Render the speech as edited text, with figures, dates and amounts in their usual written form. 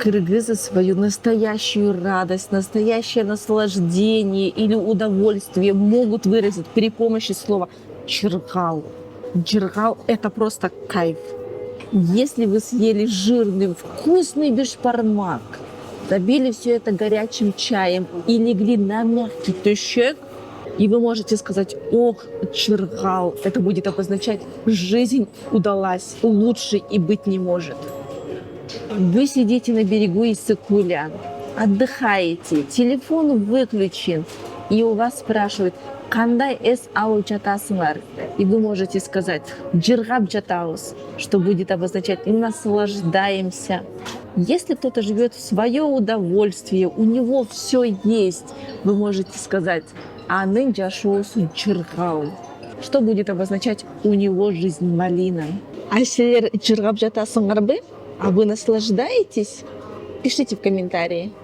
кыргызы свою настоящую радость, настоящее наслаждение или удовольствие могут выразить при помощи слова «чыргал». Чыргал — это просто кайф. Если вы съели жирный, вкусный бешбармак, забили все это горячим чаем и легли на мягкий тюшек, и вы можете сказать «ох, чыргал», это будет обозначать «жизнь удалась, лучше и быть не может». Вы сидите на берегу Иссык-Куля, отдыхаете, телефон выключен, и у вас спрашивают «Кандай эс алып жатасыңар?» И вы можете сказать «Жыргап жатабыз», что будет обозначать «наслаждаемся». Если кто-то живет в свое удовольствие, у него все есть, вы можете сказать «Анын жашоосу чыргал», что будет обозначать «у него жизнь малина». А силер жыргап жатасыңарбы? А вы наслаждаетесь? Пишите в комментарии.